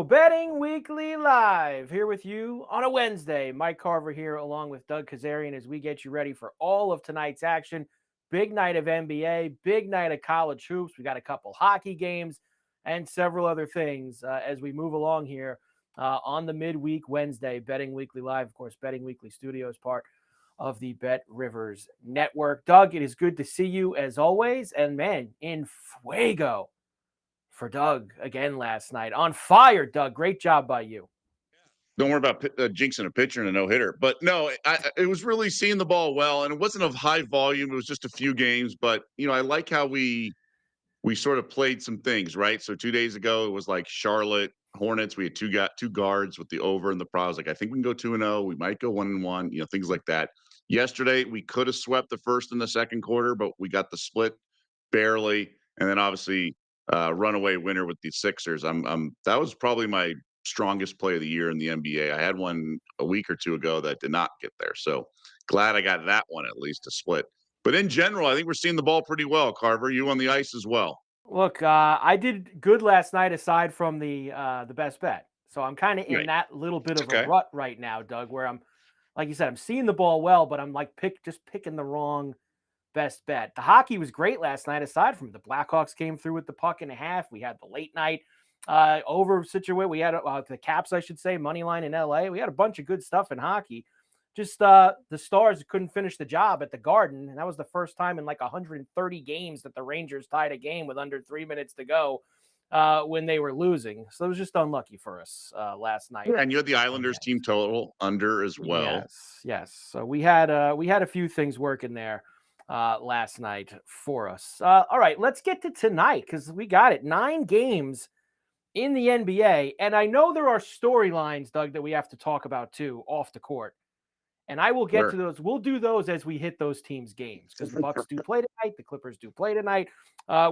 go. Betting Weekly Live here with you on a Wednesday. Mike Carver here along with Doug Kezirian as we get you ready for all of tonight's action. Big night of NBA, big night of college hoops. We got a couple hockey games and several other things as we move along here on the midweek Wednesday. Betting Weekly Live, of course, Betting Weekly Studios, part of the Bet Rivers Network. Doug, it is good to see you as always. And man, in fuego for Doug again last night. On fire, Doug. Great job by you. Don't worry about jinxing a pitcher and a no-hitter. But no, it was really seeing the ball well, and it wasn't of high volume. It was just a few games. But, I like how we sort of played some things, right? So 2 days ago, it was like Charlotte Hornets. We had two guards with the over and the pros. Like, I think we can go 2-0. We might go 1-1, things like that. Yesterday, we could have swept the first and the second quarter, but we got the split barely. And then obviously runaway winner with the Sixers. That was probably my strongest play of the year in the NBA. I had one a week or two ago that did not get there. So glad I got that one at least to split. But in general, I think we're seeing the ball pretty well, Carver. You on the ice as well. Look, I did good last night aside from the best bet. So I'm kind of in Right. that little bit It's of a okay. rut right now, Doug, where I'm like you said, I'm seeing the ball well, but I'm like just picking the wrong best bet. The hockey was great last night aside from the Blackhawks came through with the puck and a half. We had the late night over situation. We had the Caps, I should say, money line in LA. We had a bunch of good stuff in hockey. Just the Stars couldn't finish the job at the Garden, and that was the first time in like 130 games that the Rangers tied a game with under 3 minutes to go when they were losing. So it was just unlucky for us last night. Yeah, and you had the Islanders team total under as well. Yes. So we had a few things working there last night for us. All right, let's get to tonight because we got it. 9 games in the NBA, and I know there are storylines, Doug, that we have to talk about too off the court. And I will get to Sure. those. We'll do those as we hit those teams' games because the Bucks do play tonight, the Clippers do play tonight.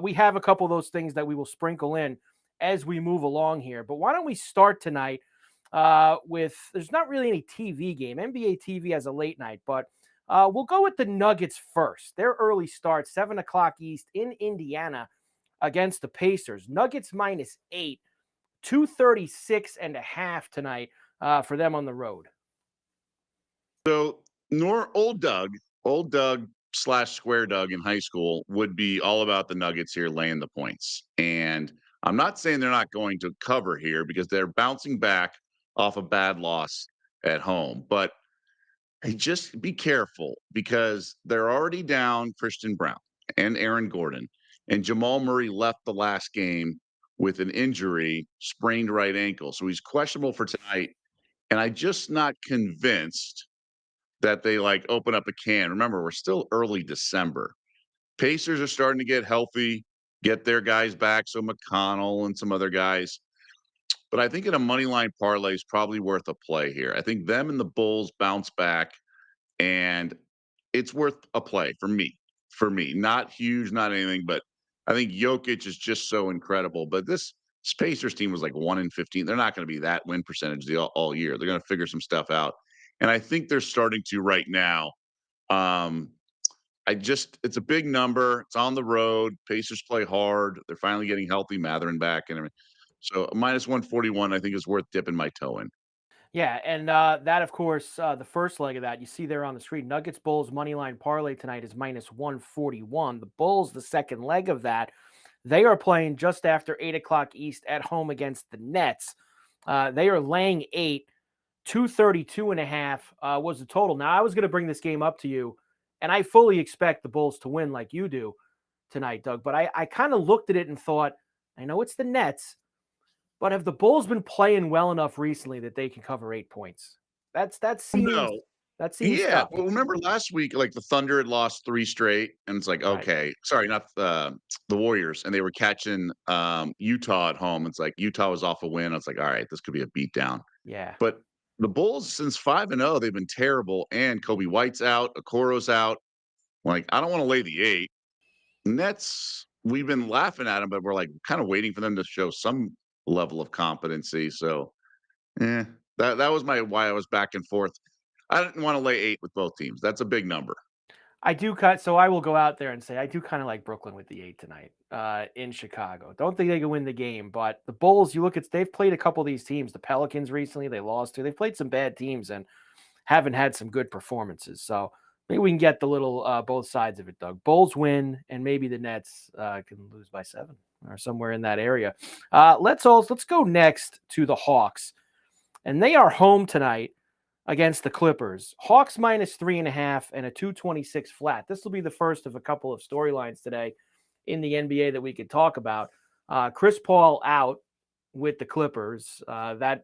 We have a couple of those things that we will sprinkle in as we move along here. But why don't we start tonight with? There's not really any TV game. NBA TV has a late night, but we'll go with the Nuggets first. Their early start, 7 o'clock East in Indiana against the Pacers. Nuggets -8, 236.5 tonight for them on the road. So old Doug slash Square Doug in high school would be all about the Nuggets here laying the points. And I'm not saying they're not going to cover here because they're bouncing back off a bad loss at home. But hey, just be careful because they're already down Christian Brown and Aaron Gordon. And Jamal Murray left the last game with an injury, sprained right ankle. So he's questionable for tonight. And I'm just not convinced that they like open up a can. Remember, we're still early December. Pacers are starting to get healthy, get their guys back. So McConnell and some other guys. But I think in a money line parlay is probably worth a play here. I think them and the Bulls bounce back, and it's worth a play for me. For me, not huge, not anything, but I think Jokic is just so incredible. But this Pacers team was like 1-15. They're not going to be that win percentage all year. They're going to figure some stuff out, and I think they're starting to right now. Um, it's a big number. It's on the road. Pacers play hard. They're finally getting healthy. Matherin back, and so -141, I think is worth dipping my toe in. Yeah, and that, of course, the first leg of that, you see there on the screen, Nuggets Bulls moneyline parlay tonight is -141. The Bulls, the second leg of that, they are playing just after 8 o'clock East at home against the Nets. They are laying 8, 232.5 was the total. Now, I was going to bring this game up to you, and I fully expect the Bulls to win like you do tonight, Doug, but I kind of looked at it and thought, I know it's the Nets, but have the Bulls been playing well enough recently that they can cover 8 points? That seems No, that seems yeah. tough. Well, remember last week, like the Thunder had lost 3 straight, and it's like, Right. okay, sorry, not the Warriors, and they were catching Utah at home. It's like Utah was off a win. It's like, all right, this could be a beatdown. Yeah. But the Bulls, since 5-0, they've been terrible. And Kobe White's out, Okoro's out. Like, I don't want to lay the 8. Nets, we've been laughing at them, but we're like kind of waiting for them to show some level of competency. So, eh, that was my why I was back and forth. I didn't want to lay 8 with both teams. That's a big number. I do cut, so I will go out there and say I do kind of like Brooklyn with the 8 tonight in Chicago. Don't think they can win the game, but the Bulls, you look at, they've played a couple of these teams. The Pelicans recently, they lost to. They've played some bad teams and haven't had some good performances. So maybe we can get the little both sides of it, Doug. Bulls win, and maybe the Nets can lose by 7 or somewhere in that area. Let's go next to the Hawks, and they are home tonight against the Clippers. Hawks -3.5 and a 226 flat. This will be the first of a couple of storylines today in the NBA that we could talk about. Chris Paul out with the Clippers. That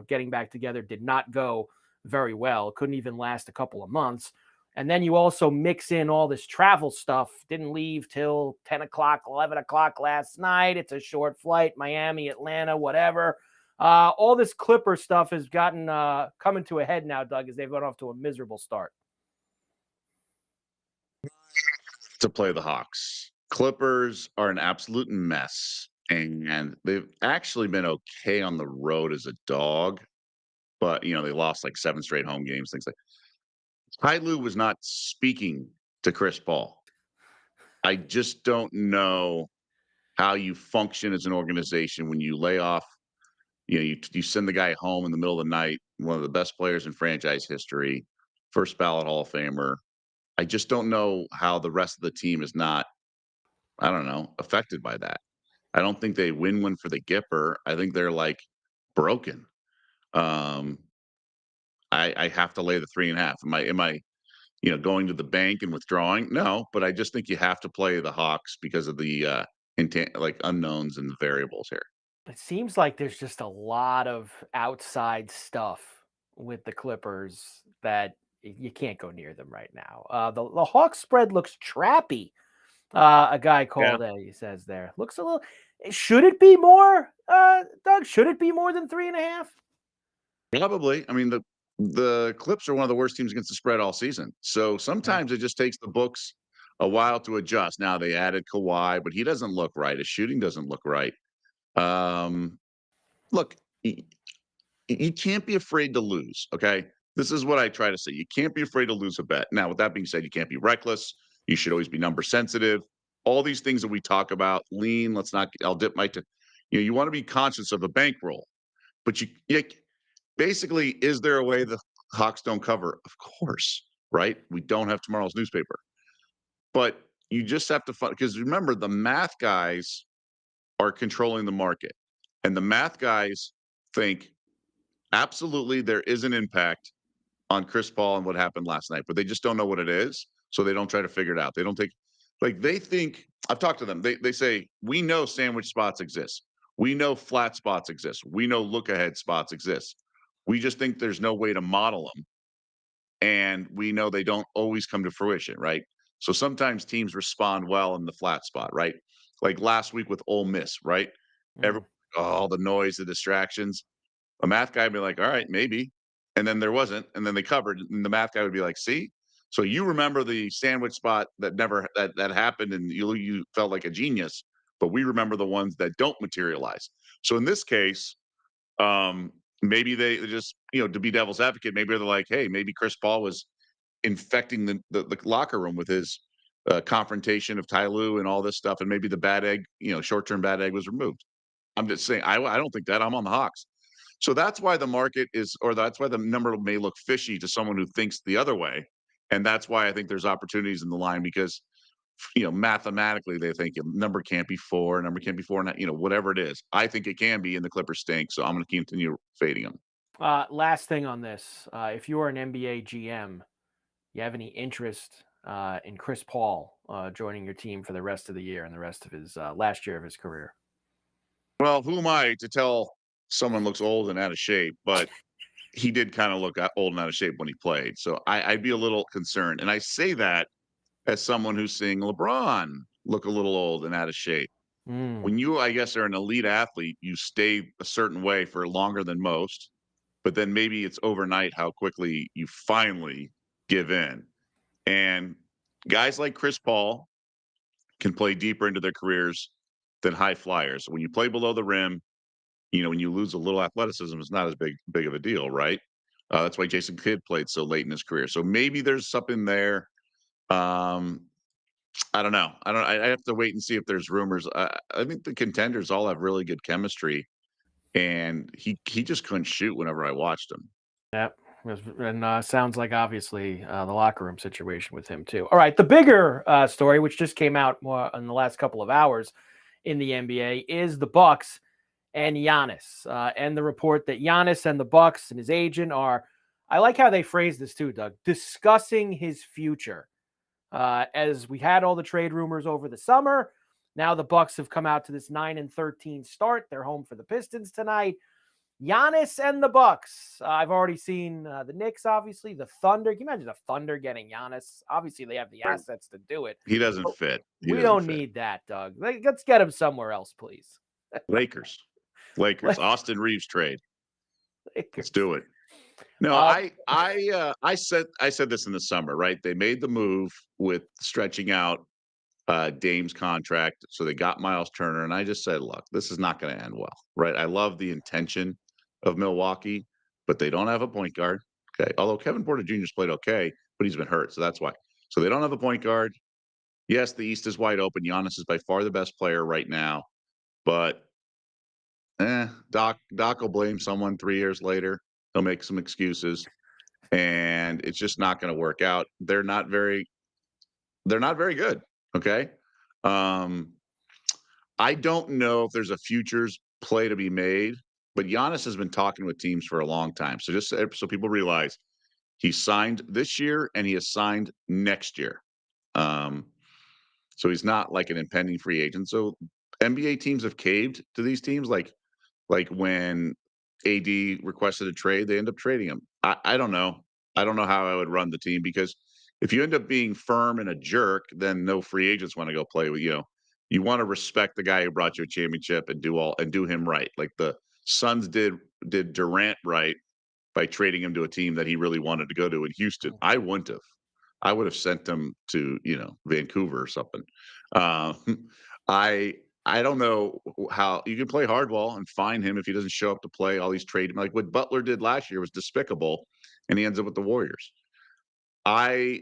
getting back together did not go very well. Couldn't even last a couple of months. And then you also mix in all this travel stuff. Didn't leave till 10 o'clock, 11 o'clock last night. It's a short flight, Miami, Atlanta, whatever. All this Clipper stuff has gotten coming to a head now, Doug, as they've gone off to a miserable start. To play the Hawks. Clippers are an absolute mess, and they've actually been okay on the road as a dog, but they lost like 7 straight home games, things like. Ty Lue was not speaking to Chris Paul. I just don't know how you function as an organization when you lay off. You send the guy home in the middle of the night, one of the best players in franchise history, first ballot Hall of Famer. I just don't know how the rest of the team is not, I don't know, affected by that. I don't think they win one for the Gipper. I think they're like broken. Um, I have to lay the 3.5. Am I going to the bank and withdrawing? No, but I just think you have to play the Hawks because of the like unknowns and the variables here. It seems like there's just a lot of outside stuff with the Clippers that you can't go near them right now. The Hawks spread looks trappy. A guy Yeah. called A, he says there. Looks a little. Should it be more, Doug? Should it be more than 3.5? Probably. I mean, the Clips are one of the worst teams against the spread all season. So Yeah. sometimes it just takes the books a while to adjust. Now they added Kawhi, but he doesn't look right. His shooting doesn't look right. Um, look, you can't be afraid to lose. Okay. This is what I try to say. You can't be afraid to lose a bet. Now, with that being said, you can't be reckless. You should always be number sensitive. All these things that we talk about, lean, let's not, I'll dip my, you want to be conscious of a bankroll, but you basically, is there a way the Hawks don't cover? Of course, right? We don't have tomorrow's newspaper, but you just have to, because remember, the math guys are controlling the market, and the math guys think absolutely there is an impact on Chris Paul and what happened last night, but they just don't know what it is. So they don't try to figure it out. They don't take, like, they think, I've talked to them. They say, we know sandwich spots exist. We know flat spots exist. We know look ahead spots exist. We just think there's no way to model them. And we know they don't always come to fruition, right? So sometimes teams respond well in the flat spot, right? Like last week with Ole Miss, right? Every Mm. all the noise, the distractions, a math guy would be like, all right, maybe. And then there wasn't. And then they covered. And the math guy would be like, see? So you remember the sandwich spot that never that happened and you felt like a genius, but we remember the ones that don't materialize. So in this case, maybe they just, to be devil's advocate, maybe they're like, hey, maybe Chris Paul was infecting the locker room with his confrontation of Ty Lue and all this stuff. And maybe the bad egg, short-term bad egg was removed. I'm just saying, I don't think that. I'm on the Hawks. So that's why the market is, or that's why the number may look fishy to someone who thinks the other way. And that's why I think there's opportunities in the line because, mathematically they think a number can't be 4, number can't be 4, and whatever it is. I think it can be, and the Clippers stink. So I'm going to continue fading them. Last thing on this: if you are an NBA GM, you have any interest in Chris Paul joining your team for the rest of the year and the rest of his last year of his career? Well, who am I to tell someone looks old and out of shape? But he did kind of look old and out of shape when he played. So I'd be a little concerned. And I say that as someone who's seeing LeBron look a little old and out of shape. Mm. When you, I guess, are an elite athlete, you stay a certain way for longer than most. But then maybe it's overnight how quickly you finally give in. And guys like Chris Paul can play deeper into their careers than high flyers. When you play below the rim, when you lose a little athleticism, it's not as big of a deal, right? That's why Jason Kidd played so late in his career. So maybe there's something there. I don't know. I have to wait and see if there's rumors. I think the contenders all have really good chemistry, and he just couldn't shoot whenever I watched him. Yep. And sounds like obviously the locker room situation with him too. All right, the bigger story, which just came out more in the last couple of hours in the NBA, is the Bucks and Giannis, and the report that Giannis and the Bucks and his agent are. I like how they phrase this too, Doug. Discussing his future, as we had all the trade rumors over the summer. Now the Bucks have come out to this 9-13 start. They're home for the Pistons tonight. Giannis and the Bucks. I've already seen the Knicks, obviously. The Thunder. Can you imagine the Thunder getting Giannis? Obviously, they have the assets to do it. He doesn't fit. We don't need that, Doug. Let's get him somewhere else, please. Lakers. Austin Reeves trade. Let's do it. No, I said this in the summer, right? They made the move with stretching out Dame's contract, so they got Miles Turner, and I just said, look, this is not going to end well, right? I love the intention of Milwaukee, but they don't have a point guard. Okay, although Kevin Porter Jr.'s played okay, but he's been hurt, so that's why. So they don't have a point guard. Yes, the East is wide open. Giannis is by far the best player right now, but Doc will blame someone 3 years later. He'll make some excuses, and it's just not going to work out. They're not very good. Okay. I don't know if there's a futures play to be made, but Giannis has been talking with teams for a long time. So just so people realize, he signed this year and he has signed next year. So he's not like an impending free agent. So NBA teams have caved to these teams, like when AD requested a trade, they end up trading him. I don't know. I don't know how I would run the team, because if you end up being firm and a jerk, then no free agents want to go play with you. You want to respect the guy who brought you a championship and do him right. Like the Suns did Durant right by trading him to a team that he really wanted to go to in Houston. I wouldn't have. I would have sent him to, Vancouver or something. Uh, I don't know how you can play hardball and find him if he doesn't show up to play. All these trade, like what Butler did last year was despicable, and he ends up with the Warriors. I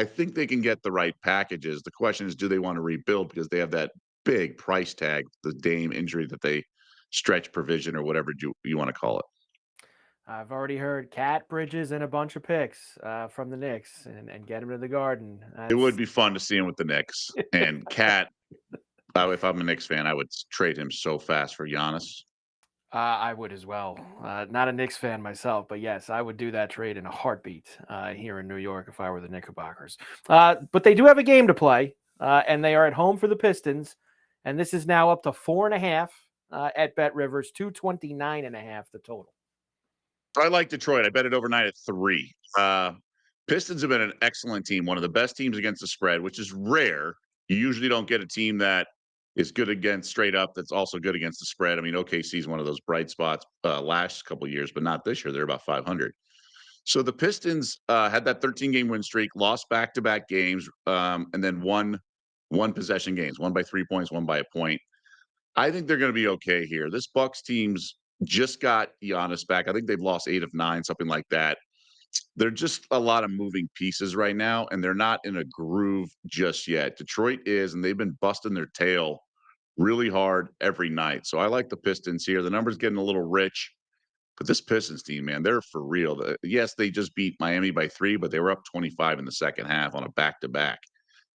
think they can get the right packages. The question is, do they want to rebuild, because they have that big price tag, the Dame injury that they stretch provision or whatever you want to call it. I've already heard Cat, Bridges, and a bunch of picks from the Knicks, and get him to the Garden. It would be fun to see him with the Knicks. And Cat, if I'm a Knicks fan, I would trade him so fast for Giannis. I would as well. Not a Knicks fan myself, but yes, I would do that trade in a heartbeat here in New York if I were the Knickerbockers. But they do have a game to play, and they are at home for the Pistons. And this is now up to 4.5 at Bet Rivers, 229.5 the total. I like Detroit. I bet it overnight at 3. Pistons have been an excellent team, one of the best teams against the spread, which is rare. You usually don't get a team that is good against straight up that's also good against the spread. I mean, OKC is one of those bright spots last couple of years, but not this year. They're about 500. So the Pistons had that 13-game win streak, lost back-to-back games, and then won possession games, one by 3 points, one by a point. I think they're going to be okay here. This Bucks team's just got Giannis back. I think they've lost 8 of 9, something like that. They're just a lot of moving pieces right now, and they're not in a groove just yet. Detroit is, and they've been busting their tail really hard every night. So I like the Pistons here. The number's getting a little rich, but this Pistons team, man, they're for real. Yes, they just beat Miami by 3, but they were up 25 in the second half on a back-to-back.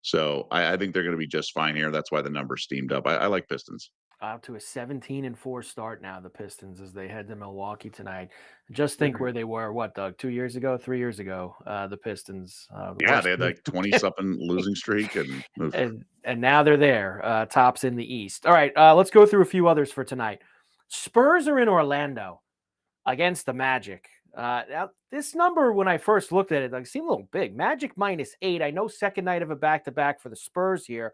So I think they're going to be just fine here. That's why the number's steamed up. I like Pistons. Out to a 17-4 start now, the Pistons, as they head to Milwaukee tonight. Just think where they were, what, Doug, 2 years ago, 3 years ago, the Pistons. They had like 20-something losing streak. And now they're there, tops in the East. All right, let's go through a few others for tonight. Spurs are in Orlando against the Magic. Now, this number, when I first looked at it, seemed a little big. Magic -8. I know second night of a back-to-back for the Spurs here.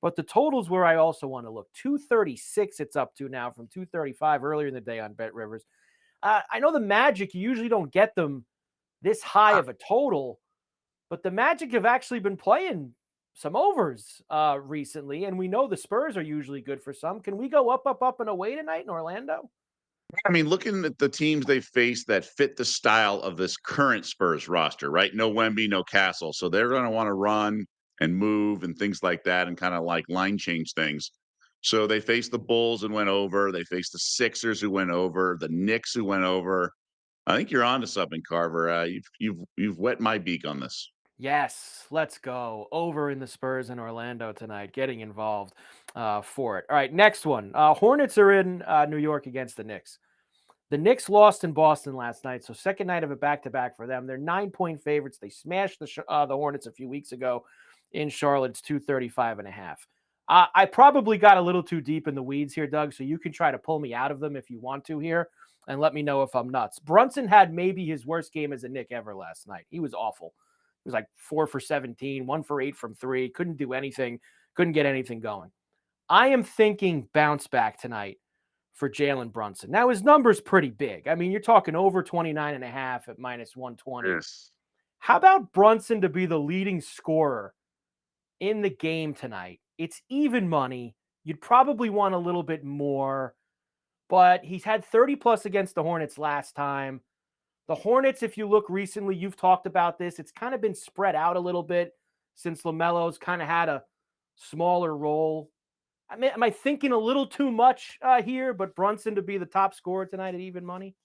But the total's where I also want to look. 236 it's up to now from 235 earlier in the day on Bet Rivers. I know the Magic, you usually don't get them this high of a total, but the Magic have actually been playing some overs recently, and we know the Spurs are usually good for some. Can we go up, and away tonight in Orlando? I mean, looking at the teams they face that fit the style of this current Spurs roster, right? No Wemby, no Castle. So they're going to want to run and move and things like that and kind of like line change things. So they faced the Bulls and went over. They faced the Sixers who went over, the Knicks who went over. I think you're onto something, Carver. You've wet my beak on this. Yes, let's go. Over in the Spurs in Orlando tonight, getting involved for it. All right, next one. Hornets are in New York against the Knicks. The Knicks lost in Boston last night, so second night of a back-to-back for them. They're 9-point favorites. They smashed the Hornets a few weeks ago in Charlotte. It's 235.5. I probably got a little too deep in the weeds here, Doug, so you can try to pull me out of them if you want to here and let me know if I'm nuts. Brunson had maybe his worst game as a Knick ever last night. He was awful. He was like 4 for 17, 1 for 8 from 3, couldn't do anything, couldn't get anything going. I am thinking bounce back tonight for Jalen Brunson. Now, his number's pretty big. I mean, you're talking over 29.5 at minus 120. Yes. How about Brunson to be the leading scorer in the game tonight? It's even money. You'd probably want a little bit more, but he's had 30 plus against the Hornets last time. The Hornets, if you look recently, you've talked about this. It's kind of been spread out a little bit since LaMelo's kind of had a smaller role. I mean, am I thinking a little too much here? But Brunson to be the top scorer tonight at even money?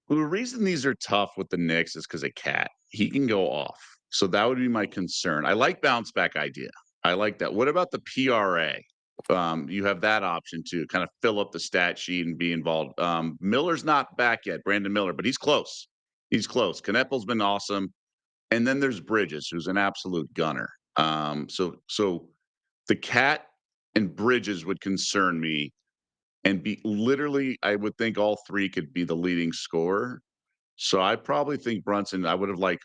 Well, the reason these are tough with the Knicks is because of Cat. He can go off. So that would be my concern. I like bounce back idea. I like that. What about the PRA? You have that option to kind of fill up the stat sheet and be involved. Miller's not back yet, Brandon Miller, but he's close. He's close. Knepel's been awesome. And then there's Bridges, who's an absolute gunner. So the Cat and Bridges would concern me and be literally, I would think all three could be the leading scorer. So I probably think Brunson, I would like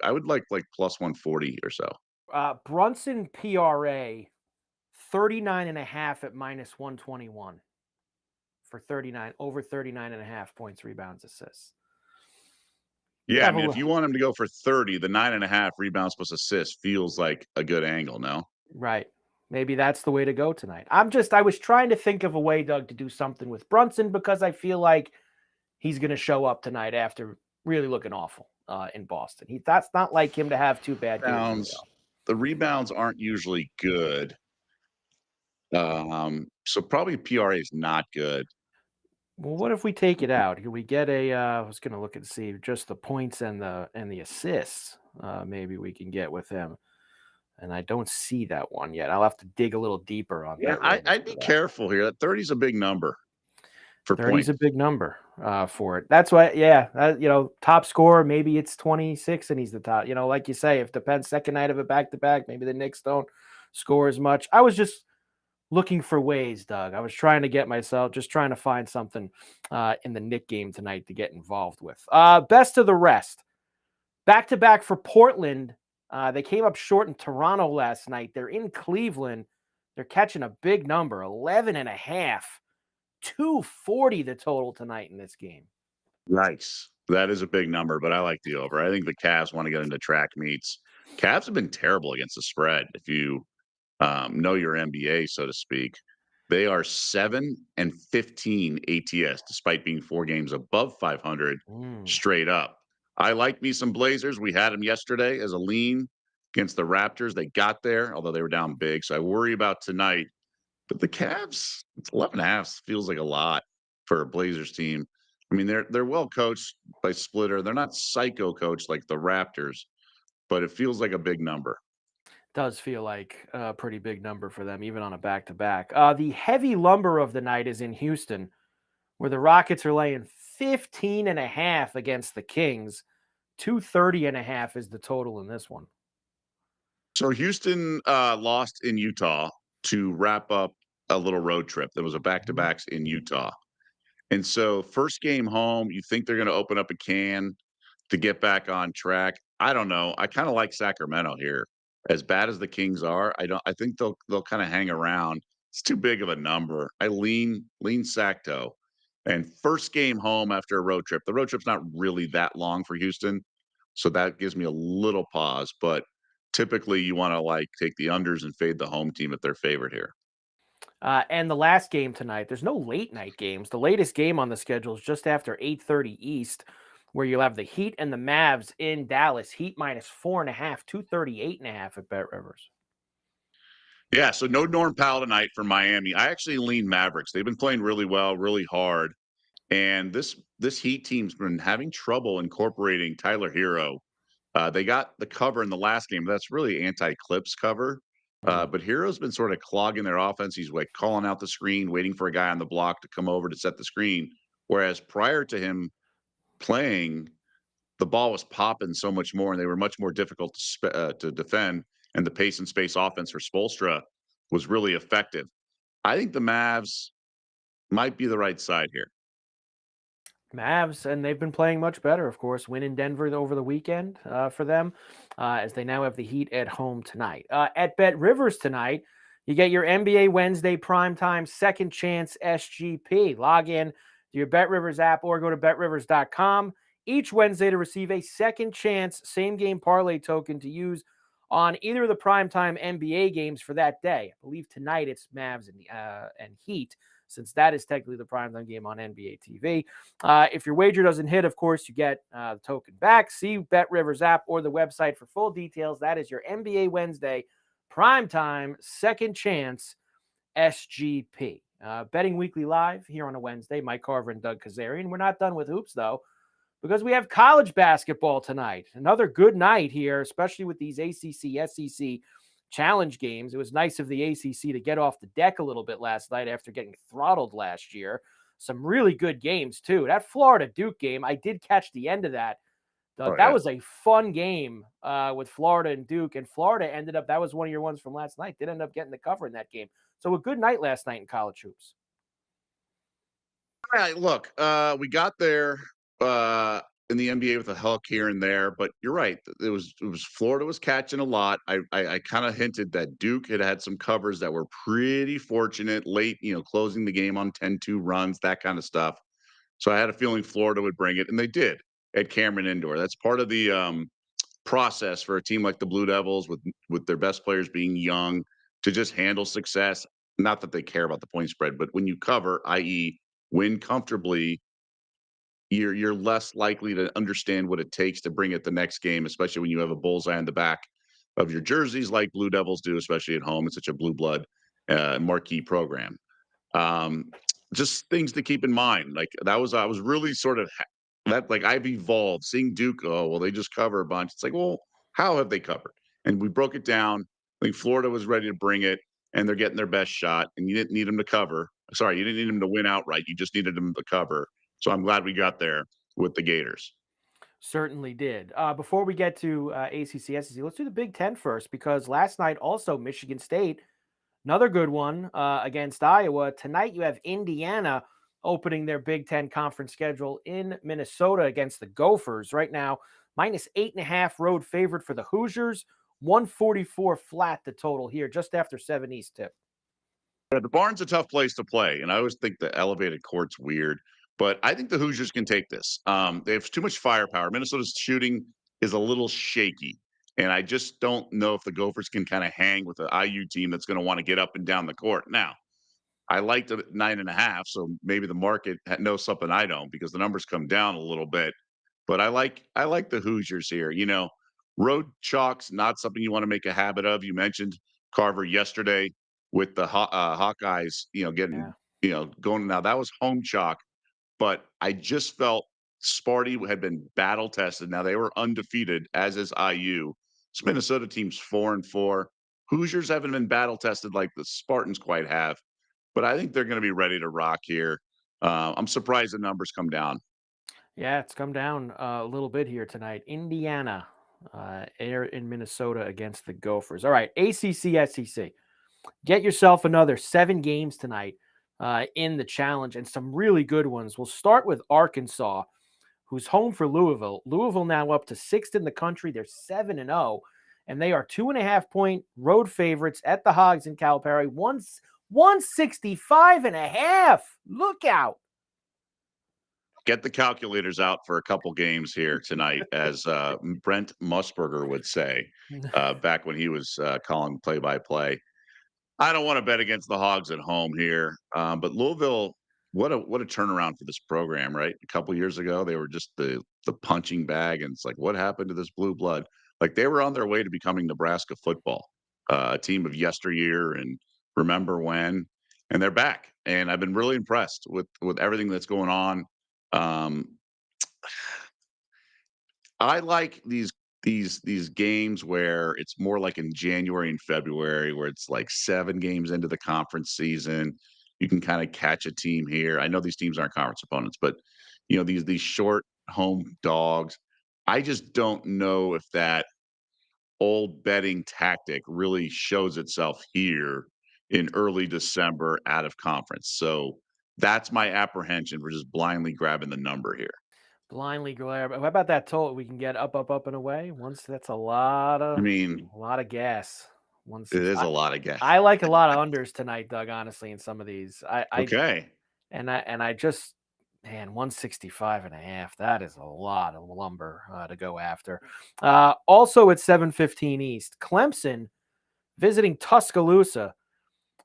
plus 140 or so. Brunson PRA 39.5 at minus 121 for 39, over 39.5 points, rebounds, assists. You Yeah, I have a mean, if you want him to go for 30, the 9.5 rebounds plus assist feels like a good angle, no? right. Maybe that's the way to go tonight. I was trying to think of a way, Doug, to do something with Brunson because I feel like he's going to show up tonight after really looking awful in Boston. That's not like him to have two bad games in a row. The rebounds aren't usually good. So probably PRA is not good. Well, what if we take it out? Can we get a? I was going to look and see just the points and the assists. Maybe we can get with him, and I don't see that one yet. I'll have to dig a little deeper on Yeah, Bet Rivers I'd for be that. careful here. That 30 is a big number for 30 is points. a big number for it. That's why, yeah, top scorer. Maybe it's 26, and he's the top. Like you say, if depends. Second night of a back to back, maybe the Knicks don't score as much. I was just looking for ways, Doug. I was trying to get myself, just trying to find something in the Knick game tonight to get involved with. Best of the rest. Back to back for Portland. They came up short in Toronto last night. They're in Cleveland. They're catching a big number, 11.5. 240 the total tonight in this game. Nice. That is a big number, but I like the over. I think the Cavs want to get into track meets. Cavs have been terrible against the spread. If you know your NBA, so to speak, they are 7-15 ATS, despite being 4 games above 500 straight up. I like me some Blazers. We had them yesterday as a lean against the Raptors. They got there, although they were down big. So I worry about tonight. But the Cavs, it's 11.5 feels like a lot for a Blazers team. I mean, they're well coached by Splitter. They're not psycho coached like the Raptors, but it feels like a big number. Does feel like a pretty big number for them, even on a back to back. The heavy lumber of the night is in Houston, where the Rockets are laying 15.5 against the Kings. 230.5 is the total in this one. So Houston lost in Utah to wrap up a little road trip. There was a back-to-backs in Utah. And so first game home, you think they're going to open up a can to get back on track. I don't know. I kind of like Sacramento here. As bad as the Kings are, I think they'll kind of hang around. It's too big of a number. I lean Sacto. And first game home after a road trip. The road trip's not really that long for Houston. So that gives me a little pause, but typically you want to like take the unders and fade the home team if they're favored here. And the last game tonight, there's no late night games. The latest game on the schedule is just after 8:30 East, where you'll have the Heat and the Mavs in Dallas. Heat minus 4.5, 238.5 at Bet Rivers. Yeah, so no Norm Powell tonight for Miami. I actually lean Mavericks. They've been playing really well, really hard. And this Heat team's been having trouble incorporating Tyler Hero. They got the cover in the last game. That's really anti-Clips cover. Mhm. But Hero's been sort of clogging their offense. He's like calling out the screen, waiting for a guy on the block to come over to set the screen. Whereas prior to him playing, the ball was popping so much more, and they were much more difficult to defend. And the pace and space offense for Spoelstra was really effective. I think the Mavs might be the right side here. Mavs, and they've been playing much better, of course. Win in Denver over the weekend for them, as they now have the Heat at home tonight. At Bet Rivers tonight, you get your NBA Wednesday primetime second chance SGP. Log in to your Bet Rivers app or go to betrivers.com each Wednesday to receive a second chance same game parlay token to use on either of the primetime NBA games for that day. I believe tonight it's Mavs and Heat, since that is technically the primetime game on NBA TV. If your wager doesn't hit, of course, you get the token back. See Bet Rivers app or the website for full details. That is your NBA Wednesday primetime second chance SGP. Betting Weekly Live here on a Wednesday. Mike Carver and Doug Kezirian. We're not done with hoops, though, because we have college basketball tonight. Another good night here, especially with these ACC, SEC challenge games. It was nice of the ACC to get off the deck a little bit last night after getting throttled last year. Some really good games, too. That Florida Duke game, I did catch the end of that. Oh That yeah. was a fun game with Florida and Duke. And Florida ended up, that was one of your ones from last night. Did end up getting the cover in that game. So a good night last night in college hoops. All right, look, we got there in the NBA with a hook here and there, but you're right. It was Florida was catching a lot. I kind of hinted that Duke had some covers that were pretty fortunate late, closing the game on 10-2 runs, that kind of stuff. So I had a feeling Florida would bring it, and they did at Cameron Indoor. That's part of the process for a team like the Blue Devils with their best players being young to just handle success. Not that they care about the point spread, but when you cover, i.e., win comfortably, you're less likely to understand what it takes to bring it the next game, especially when you have a bullseye on the back of your jerseys like Blue Devils do, especially at home. It's such a blue blood marquee program. Um, just things to keep in mind. Like I was really sort of that like I've evolved seeing Duke. Oh, well, they just cover a bunch. It's like, well, how have they covered? And we broke it down. I think Florida was ready to bring it, and they're getting their best shot. And you didn't need them to cover. Sorry, you didn't need them to win outright. You just needed them to cover. So I'm glad we got there with the Gators. Certainly did. Before we get to ACC, SEC, let's do the Big Ten first, because last night also Michigan State, another good one against Iowa. Tonight you have Indiana opening their Big Ten conference schedule in Minnesota against the Gophers. Right now, minus 8.5 road favorite for the Hoosiers, 144 flat the total here, just after 7 East tip. Yeah, the Barn's a tough place to play, and I always think the elevated court's weird, but I think the Hoosiers can take this. They have too much firepower. Minnesota's shooting is a little shaky, and I just don't know if the Gophers can kind of hang with the IU team that's going to want to get up and down the court. Now, I liked it at 9.5, so maybe the market knows something I don't because the numbers come down a little bit. But I like the Hoosiers here. Road chalk's not something you want to make a habit of. You mentioned Carver yesterday with the Hawkeyes, getting Yeah. going. Now that was home chalk, but I just felt Sparty had been battle tested. Now they were undefeated, as is IU. This Minnesota team's 4-4. Hoosiers haven't been battle tested like the Spartans quite have, but I think they're going to be ready to rock here. I'm surprised the numbers come down. Yeah, it's come down a little bit here tonight. Indiana air in Minnesota against the Gophers. All right, ACC, SEC. Get yourself another 7 games tonight in the challenge, and some really good ones. We'll start with Arkansas, who's home for Louisville. Louisville now up to 6th in the country. They're 7-0, and they are 2.5-point road favorites at the Hogs in Calipari. 165.5. Look out. Get the calculators out for a couple games here tonight, as Brent Musburger would say back when he was calling play-by-play. I don't want to bet against the Hogs at home here, but Louisville, what a turnaround for this program, right? A couple years ago, they were just the punching bag, and it's like, what happened to this blue blood? Like they were on their way to becoming Nebraska football, a team of yesteryear and remember when, and they're back. And I've been really impressed with everything that's going on. Um, I like these games where it's more like in January and February, where it's like 7 games into the conference season. You can kinda catch a team here. I know these teams aren't conference opponents, but, these short home dogs. I just don't know if that old betting tactic really shows itself here in early December out of conference. So, that's my apprehension for just blindly grabbing the number here. Blindly glare. But what about that total? We can get up, up, up and away. Once that's I mean, a lot of gas. it Once is I, a lot of gas. I like a lot of unders tonight, Doug. Honestly, in some of these, Okay. I just, man, 165.5. That is a lot of lumber to go after. Also at 7:15 East, Clemson visiting Tuscaloosa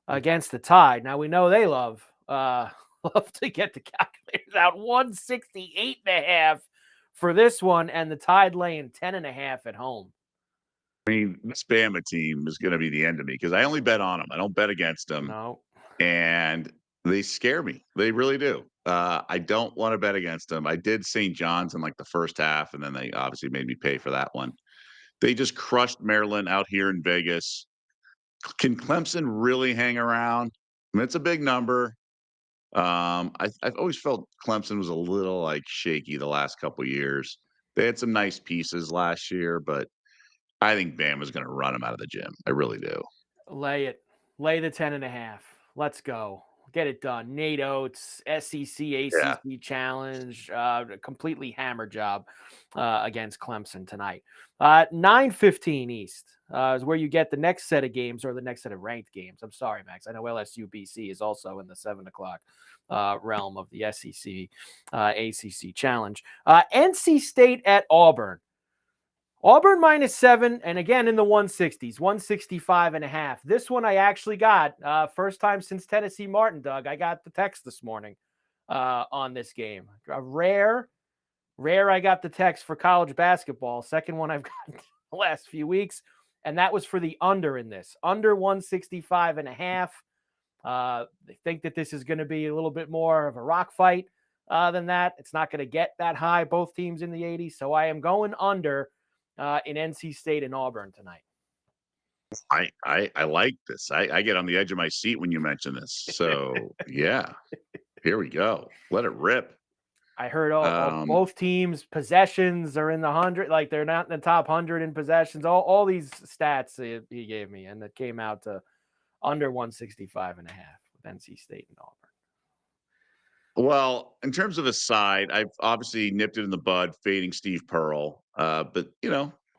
against the Tide. Now we know they love love to get the calculators out. 168.5 for this one, and the Tide laying 10.5 at home. I mean, this Bama team is gonna be the end of me because I only bet on them. I don't bet against them, No, and they scare me. They really do. I don't wanna bet against them. I did St. John's in, like, the first half, and then they obviously made me pay for that one. They just crushed Maryland out here in Vegas. Can Clemson really hang around? I mean, it's a big number. I've always felt Clemson was a little, like, shaky the last couple years. They had some nice pieces last year, but I think Bama's gonna run them out of the gym. I really do. lay it. Lay the 10.5. Let's go. Get it done. Nate Oates, SEC, Yeah. ACC challenge, completely hammer job against Clemson tonight. 9:15 East is where you get the next set of games or the next set of ranked games. I'm sorry, Max. I know LSU BC is also in the 7 o'clock realm of the SEC, ACC challenge. NC State at Auburn. Auburn -7, and again in the 160s, 165.5. This one I actually got first time since Tennessee Martin, Doug. I got the text this morning on this game. A rare. I got the text for college basketball. Second one I've gotten the last few weeks, and that was for the under in this. Under 165.5. They think that this is going to be a little bit more of a rock fight than that. It's not going to get that high. Both teams in the 80s, so I am going under in NC State and Auburn tonight. I like this. I get on the edge of my seat when you mention this. So yeah, here we go. Let it rip. I heard all Um, both teams' possessions are in the 100, like they're not in the top 100 in possessions. All these stats he gave me, and it came out to under 165.5 with NC State and Auburn. well, in terms of a side, I've obviously nipped it in the bud, fading Steve Pearl. But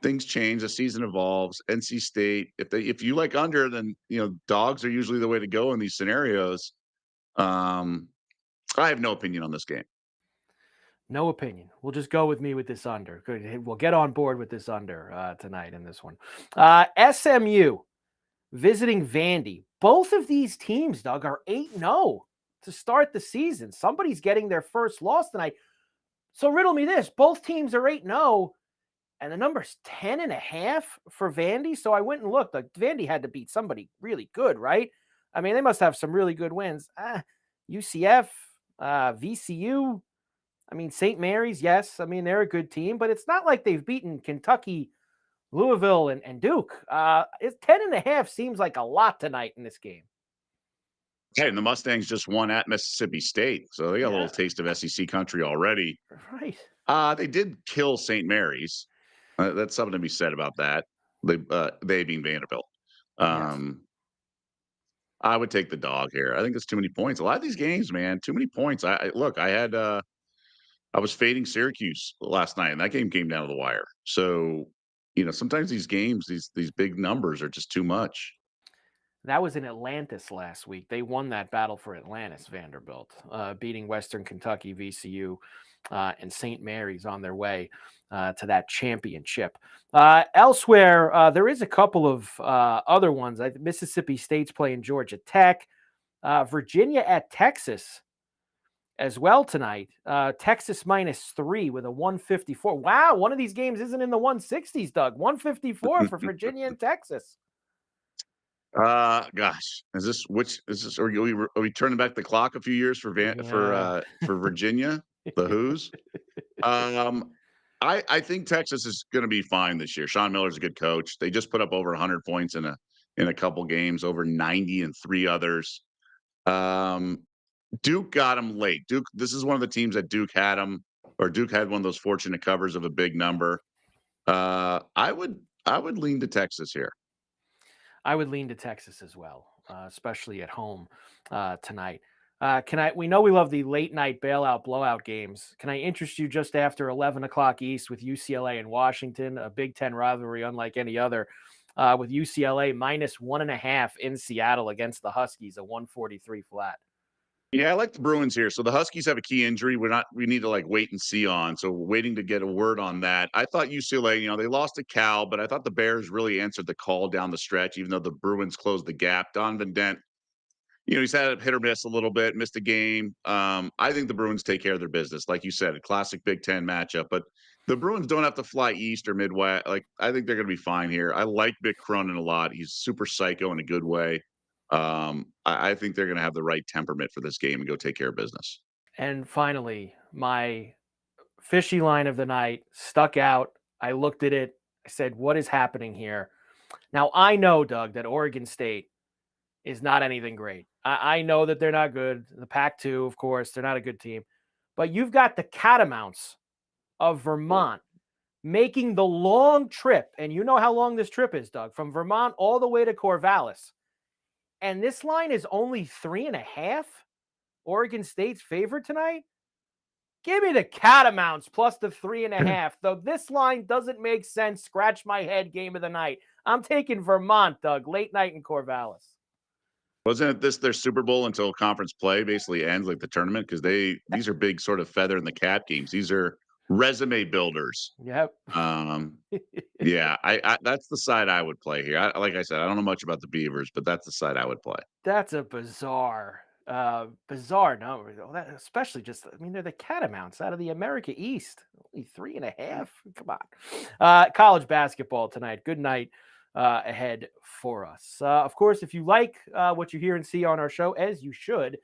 things change, the season evolves. NC State, if you like under, then dogs are usually the way to go in these scenarios. Um, I have no opinion on this game. No opinion. We'll just go with me with this under. We'll get on board with this under tonight in this one. SMU visiting Vandy. Both of these teams, Doug, are 8-0 to start the season. Somebody's getting their first loss tonight. So riddle me this. Both teams are 8-0, and the number's 10.5 for Vandy. So I went and looked. Like Vandy had to beat somebody really good, right? I mean, they must have some really good wins. UCF, VCU. I mean, St. Mary's, yes. I mean, they're a good team, but it's not like they've beaten Kentucky, Louisville, and Duke. It's 10.5 seems like a lot tonight in this game. Hey, and the Mustangs just won at Mississippi State, so they got a little Yeah, taste of SEC country already. right. They did kill St. Mary's. That's something to be said about that. They being Vanderbilt. Yes. Um, I would take the dog here. I think it's too many points. A lot of these games, man, too many points. Look. I was fading Syracuse last night, and that game came down to the wire. So, sometimes these games, these big numbers are just too much. That was in Atlantis last week. They won that battle for Atlantis, Vanderbilt, beating Western Kentucky, VCU, and St. Mary's on their way to that championship. Elsewhere, there is a couple of other ones. Mississippi State's playing Georgia Tech. Virginia at Texas as well tonight. Texas -3 with a 154. Wow, one of these games isn't in the 160s, Doug. 154 for Virginia and Texas. Gosh, are we turning back the clock a few years for Virginia, the Who's? I think Texas is going to be fine this year. Sean Miller's a good coach. They just put up over 100 points in a couple games, over 90 in 3 others. Duke got him late. This is one of the teams that Duke had him, or Duke had one of those fortunate covers of a big number. I would lean to Texas here. I would lean to Texas as well, especially at home tonight. We know we love the late night bailout blowout games. Can I interest you just after 11 o'clock East with UCLA and Washington, a Big Ten rivalry unlike any other, with UCLA -1.5 in Seattle against the Huskies, a 143 flat. Yeah, I like the Bruins here. So the Huskies have a key injury. We need to wait and see on. So we're waiting to get a word on that. I thought UCLA, they lost to Cal, but I thought the Bears really answered the call down the stretch, even though the Bruins closed the gap. Donovan Dent, he's had a hit or miss a little bit, missed a game. I think the Bruins take care of their business. Like you said, a classic Big Ten matchup, but the Bruins don't have to fly east or Midwest. I think they're going to be fine here. I like Vic Cronin a lot. He's super psycho in a good way. I think they're going to have the right temperament for this game and go take care of business. And finally, my fishy line of the night stuck out. I looked at it. I said, what is happening here? Now, I know, Doug, that Oregon State is not anything great. I know that they're not good. The Pac-2, of course, they're not a good team. But you've got the Catamounts of Vermont making the long trip. And you know how long this trip is, Doug, from Vermont all the way to Corvallis. And this line is only 3.5. Oregon State's favorite tonight. Give me the Catamounts plus the 3.5. Though this line doesn't make sense. Scratch my head. Game of the night. I'm taking Vermont, Doug. Late night in Corvallis. Wasn't it this their Super Bowl until conference play basically ends, like the tournament? Because these are big sort of feather in the cap games. These are resume builders. Yep. Yeah, I that's the side I would play here. Like I said, I don't know much about the Beavers, but that's the side I would play. That's a bizarre number. Especially they're the Catamounts out of the America East. Only 3.5. Come on. College basketball tonight. Good night ahead for us. Of course, if you like what you hear and see on our show, as you should,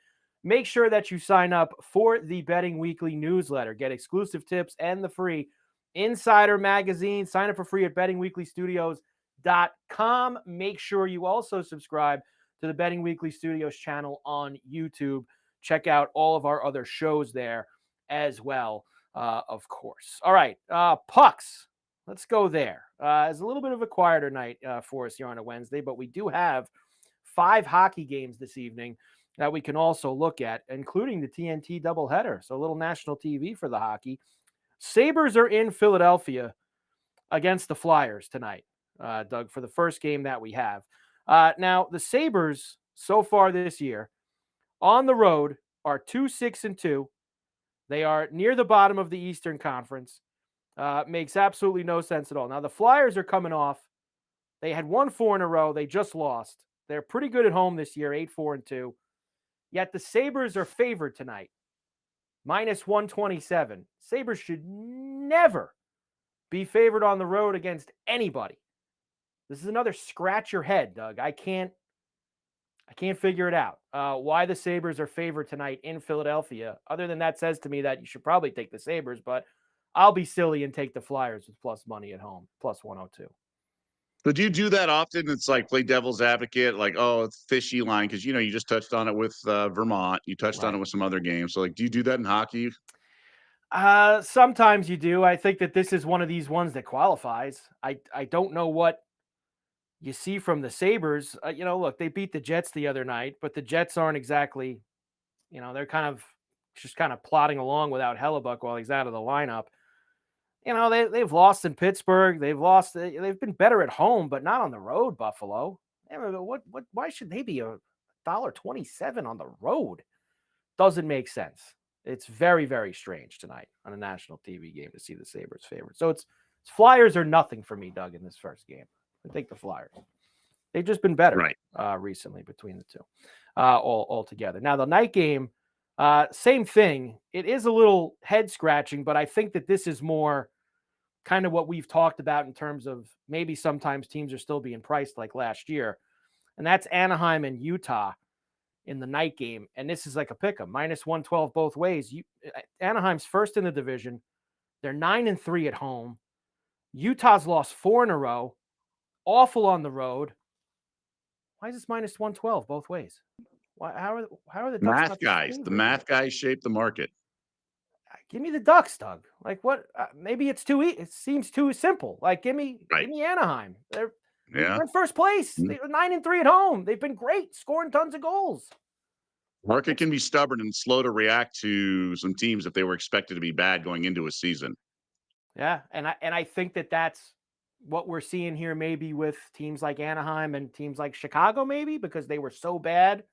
make sure that you sign up for the Betting Weekly newsletter. Get exclusive tips and the free Insider magazine. Sign up for free at bettingweeklystudios.com. Make sure you also subscribe to the Betting Weekly Studios channel on YouTube. Check out all of our other shows there as well, of course. All right, pucks. Let's go there. It's a little bit of a quieter night for us here on a Wednesday, but we do have 5 hockey games this evening that we can also look at, including the TNT doubleheader. So a little national TV for the hockey. Sabres are in Philadelphia against the Flyers tonight, Doug, for the first game that we have. Now, the Sabres so far this year on the road are 2-6-2. They are near the bottom of the Eastern Conference. Makes absolutely no sense at all. Now, the Flyers are coming off. They had won 4 in a row. They just lost. They're pretty good at home this year, 8-4-2. Yet the Sabres are favored tonight, -127. Sabres should never be favored on the road against anybody. This is another scratch your head, Doug. I can't figure it out. Why the Sabres are favored tonight in Philadelphia. Other than that says to me that you should probably take the Sabres, but I'll be silly and take the Flyers with plus money at home, plus 102. So do you do that often? It's like play devil's advocate, it's fishy line because you just touched on it with Vermont. You touched on it with some other games. So do you do that in hockey? Sometimes you do. I think that this is one of these ones that qualifies. I don't know what you see from the Sabres. Look, they beat the Jets the other night, but the Jets aren't exactly, they're just kind of plodding along without Hellebuck while he's out of the lineup. They've lost in Pittsburgh. They've been better at home, but not on the road, Buffalo. Why should they be $1.27 on the road? Doesn't make sense. It's very, very strange tonight on a national TV game to see the Sabres favored. So it's Flyers are nothing for me, Doug, in this first game. I think the Flyers. They've just been better recently between the two all together. Now, the night game, same thing. It is a little head-scratching, but I think that this is more kind of what we've talked about in terms of maybe sometimes teams are still being priced like last year, and that's Anaheim and Utah in the night game. And this is like a pick 'em, minus 112 both ways. Anaheim's first in the division. They're 9-3 at home. Utah's lost 4 in a row. Awful on the road. Why is this minus 112 both ways? Why? How are the Ducks Math not guys. The math guys shape the market. Give me the Ducks, Doug. Like what? Maybe it's too. It seems too simple. Like give me Anaheim. They're in first place. They're 9-3 at home. They've been great, scoring tons of goals. Market can be stubborn and slow to react to some teams if they were expected to be bad going into a season. Yeah, and I think that that's what we're seeing here, maybe with teams like Anaheim and teams like Chicago, maybe because they were so bad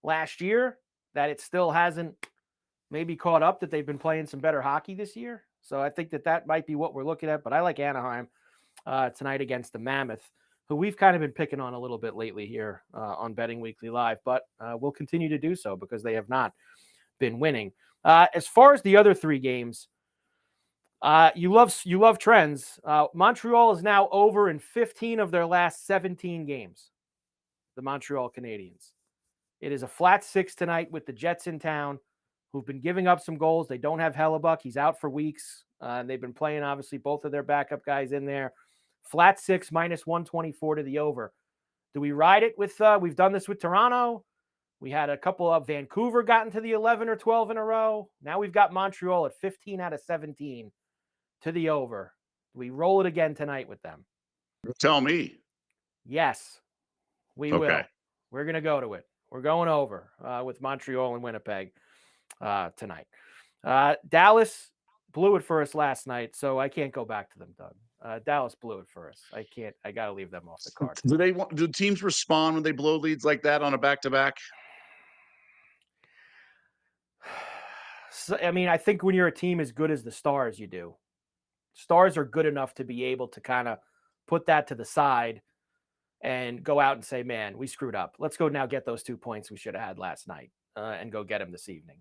last year that it still hasn't maybe caught up, that they've been playing some better hockey this year. So I think that might be what we're looking at. But I like Anaheim tonight against the Mammoth, who we've kind of been picking on a little bit lately here on Betting Weekly Live, but we'll continue to do so because they have not been winning. As far as the other three games, you love trends. Montreal is now over in 15 of their last 17 games. The Montreal Canadiens. It is a flat 6 tonight with the Jets in town, who've been giving up some goals. They don't have Hellebuck. He's out for weeks. And they've been playing, obviously, both of their backup guys in there. Flat 6, minus 124 to the over. Do we ride it with, we've done this with Toronto. We had a couple of Vancouver gotten to the 11 or 12 in a row. Now we've got Montreal at 15 out of 17 to the over. Do we roll it again tonight with them? Tell me. Yes, we will. We're going to go to it. We're going over with Montreal and Winnipeg tonight. Dallas blew it for us last night, so I can't go back to them, Doug. Dallas blew it for us. I got to leave them off the card. Do teams respond when they blow leads like that on a back-to-back? So, I mean, I think when you're a team as good as the Stars, you do. Stars are good enough to be able to kind of put that to the side and go out and say, man, we screwed up. Let's go now get those 2 points we should have had last night and go get them this evening.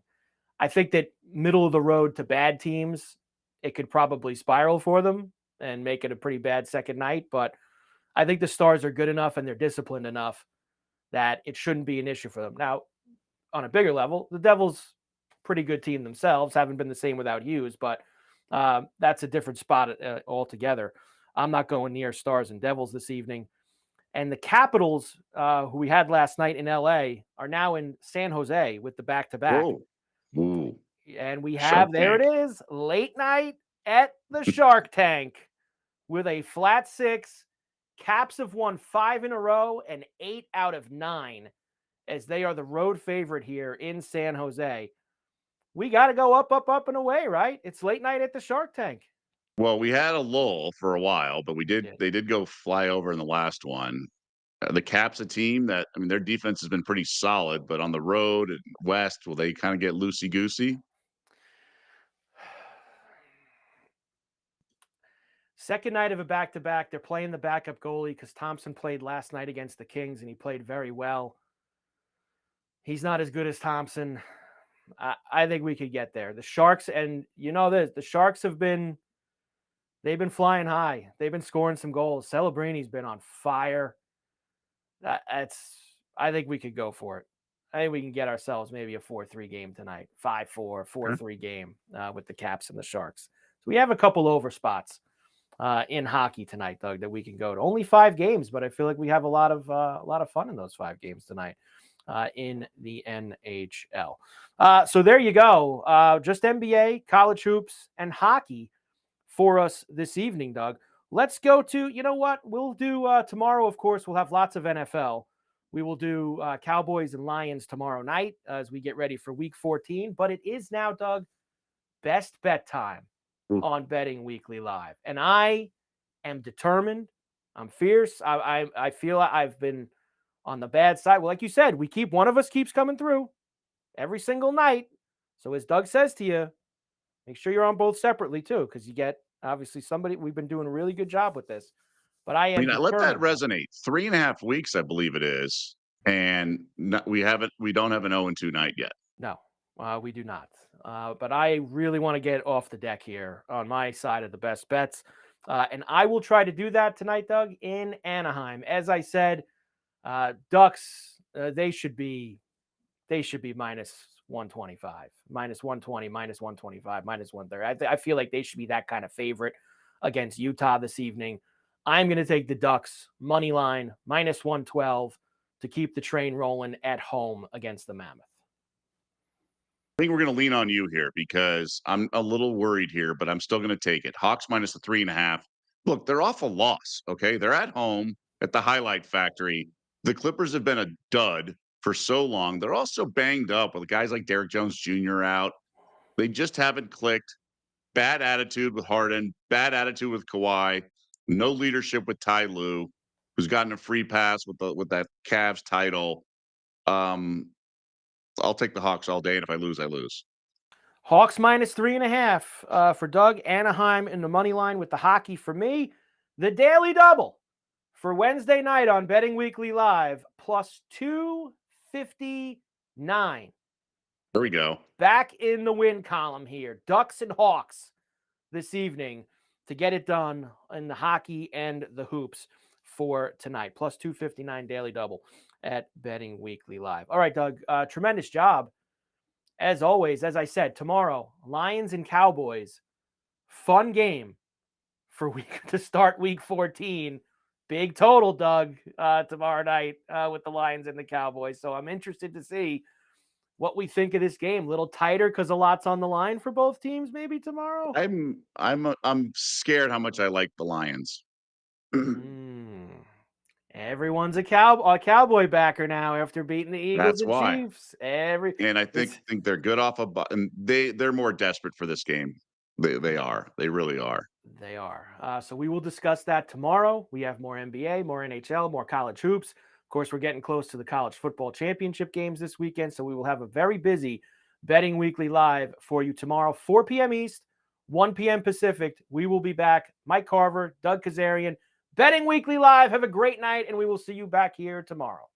I think that middle of the road to bad teams, it could probably spiral for them and make it a pretty bad second night. But I think the Stars are good enough and they're disciplined enough that it shouldn't be an issue for them. Now, on a bigger level, the Devils, pretty good team themselves, haven't been the same without Hughes, but that's a different spot altogether. I'm not going near Stars and Devils this evening. And the Capitals, who we had last night in LA, are now in San Jose with the back-to-back. Ooh. And we have, there it is, late night at the Shark Tank with a flat 6. Caps have won 5 in a row and 8 out of 9 as they are the road favorite here in San Jose. We got to go up, up, up and away, right? It's late night at the Shark Tank. Well, we had a lull for a while, but they did go fly over in the last one. The Caps, a team that, I mean, their defense has been pretty solid, but on the road at West, will they kind of get loosey-goosey? Second night of a back-to-back. They're playing the backup goalie because Thompson played last night against the Kings, and he played very well. He's not as good as Thompson. I think we could get there. The Sharks, and you know this, the Sharks they've been flying high. They've been scoring some goals. Celebrini's been on fire. I think we could go for it. I think we can get ourselves maybe a 4-3 game tonight. 5-4, 4-3 game with the Caps and the Sharks. So we have a couple over spots in hockey tonight, Doug, that we can go to. Only 5 games, but I feel like we have a lot of fun in those 5 games tonight in the NHL. So there you go. Just NBA, college hoops, and hockey for us this evening, Doug. Let's go to, you know what? We'll do tomorrow, of course, we'll have lots of NFL. We will do Cowboys and Lions tomorrow night as we get ready for Week 14. But it is now, Doug, best bet time on Betting Weekly Live. And I am determined. I'm fierce. I feel I've been on the bad side. Well, like you said, one of us keeps coming through every single night. So as Doug says to you, make sure you're on both separately too, because you get obviously somebody. We've been doing a really good job with this, but I I am mean, let that determined. resonate. 3.5 weeks, I believe it is, and we haven't. We don't have an 0-2 night yet. No, we do not. But I really want to get off the deck here on my side of the best bets. And I will try to do that tonight, Doug, in Anaheim. As I said, Ducks, they should be minus 125, minus 120, minus 125, minus 130. I feel like they should be that kind of favorite against Utah this evening. I'm going to take the Ducks money line minus 112 to keep the train rolling at home against the Mammoth. I think we're going to lean on you here because I'm a little worried here, but I'm still going to take it. Hawks minus the 3.5. Look, they're off a loss. Okay. They're at home at the Highlight Factory. The Clippers have been a dud for so long. They're also banged up with guys like Derek Jones Jr. out. They just haven't clicked. Bad attitude with Harden, bad attitude with Kawhi, no leadership with Ty Lue, who's gotten a free pass with that Cavs title. I'll take the Hawks all day, and if I lose, I lose. Hawks minus 3.5 for Doug. Anaheim in the money line with the hockey for me. The Daily Double for Wednesday night on Betting Weekly Live plus 259. There we go. Back in the win column here. Ducks and Hawks this evening to get it done in the hockey and the hoops for tonight. Plus 259 Daily Double at Betting Weekly Live. All right, Doug, tremendous job. As always, as I said, tomorrow, Lions and Cowboys. Fun game for week to start week 14. Big total, Doug, tomorrow night with the Lions and the Cowboys. So I'm interested to see what we think of this game. A little tighter because a lot's on the line for both teams maybe tomorrow. I'm scared how much I like the Lions. Everyone's a Cowboy backer now after beating the Eagles That's and why. Chiefs. And I think they're good off of, and they're more desperate for this game. They are. They really are. They are. So we will discuss that tomorrow. We have more NBA, more NHL, more college hoops. Of course, we're getting close to the college football championship games this weekend, so we will have a very busy Betting Weekly Live for you tomorrow, 4 p.m. East, 1 p.m. Pacific. We will be back. Mike Carver, Doug Kezirian, Betting Weekly Live. Have a great night, and we will see you back here tomorrow.